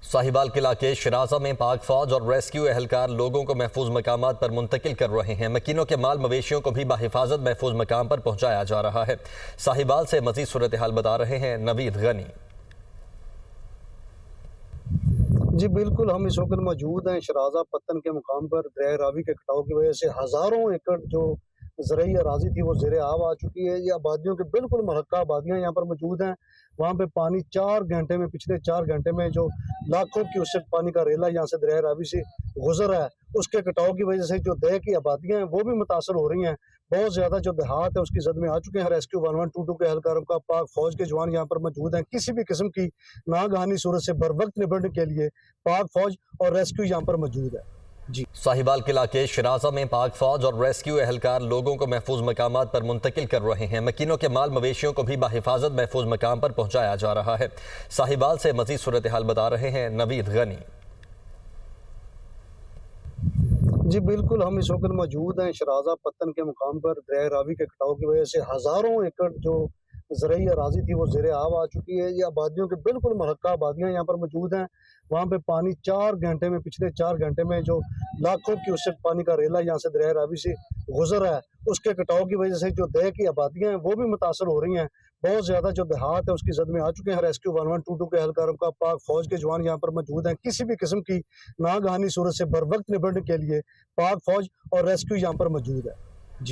साहिवाल के इलाके शराजा में पाक फौज और रेस्क्यू एहलकार लोगों को महफूज मकामात पर मुंतकिल कर रहे हैं। मकीनों के माल मवेशियों को भी बाहिफाजत महफूज मकाम पर पहुंचाया जा रहा है। साहिवाल से मजीद सूरत हाल बता रहे हैं नवीद गनी। जी बिल्कुल, हम इस वक्त मौजूद हैं शराजा पत्तन के मुकाम पर। दरिया रावी के कटाव की वजह से हज़ारों एकड़ जो ज़रई अराज़ी थी वो ज़ेरे आब आ चुकी है। ये आबादियों के बिल्कुल मुहक्का आबादियाँ यहाँ पर मौजूद हैं। वहाँ पे पानी 4 घंटे में, पिछले 4 घंटे में जो लाखों क्यूसेक पानी का रेला यहाँ से दरिया रावी से गुजर है, उसके कटाव की वजह से जो दह की आबादियाँ हैं वो भी मुतासर हो रही हैं। बहुत ज़्यादा जो देहात है उसकी जद में आ चुके हैं। रेस्क्यू 1122 के एहलकारों का, पाक फौज के जवान यहाँ पर मौजूद हैं। किसी भी किस्म की नागहानी सूरत से बर वक्त निपटने के लिए पाक फौज और रेस्क्यू यहाँ पर मौजूद है। जी साहिवाल के इलाके शराजा में पाक फौज और रेस्क्यू एहलकार लोगों को महफूज मकामात पर मुंतकिल कर रहे हैं। मकीनों के माल मवेशियों को भी बाहिफाजत महफूज मकाम पर पहुंचाया जा रहा है। साहिवाल से मजीद सूरत हाल बता रहे हैं नवीद गनी। जी बिल्कुल, हम इस वक्त मौजूद हैं शराजा पत्तन के मुकाम पर। दरिया रावी के कटाव की वजह से हज़ारों एकड़ जो ज़रई अराज़ी थी वो ज़ेरे आब आ चुकी है। ये आबादियों के बिल्कुल मुहक्का आबादियाँ यहाँ पर मौजूद हैं। वहाँ पे पानी 4 घंटे में, पिछले 4 घंटे में जो लाखों क्यूसेक पानी का रेला यहाँ से दरिया रावी से गुजर है, उसके कटाव की वजह से जो दह की आबादियाँ हैं वो भी मुतासर हो रही हैं। बहुत ज़्यादा जो देहात है उसकी जद में आ चुके हैं। रेस्क्यू 1122 के एहलकारों का, पाक फौज के जवान यहाँ पर मौजूद हैं। किसी भी किस्म की नागहानी सूरत से बर वक्त निपटने के लिए पाक फौज और रेस्क्यू यहाँ पर मौजूद है।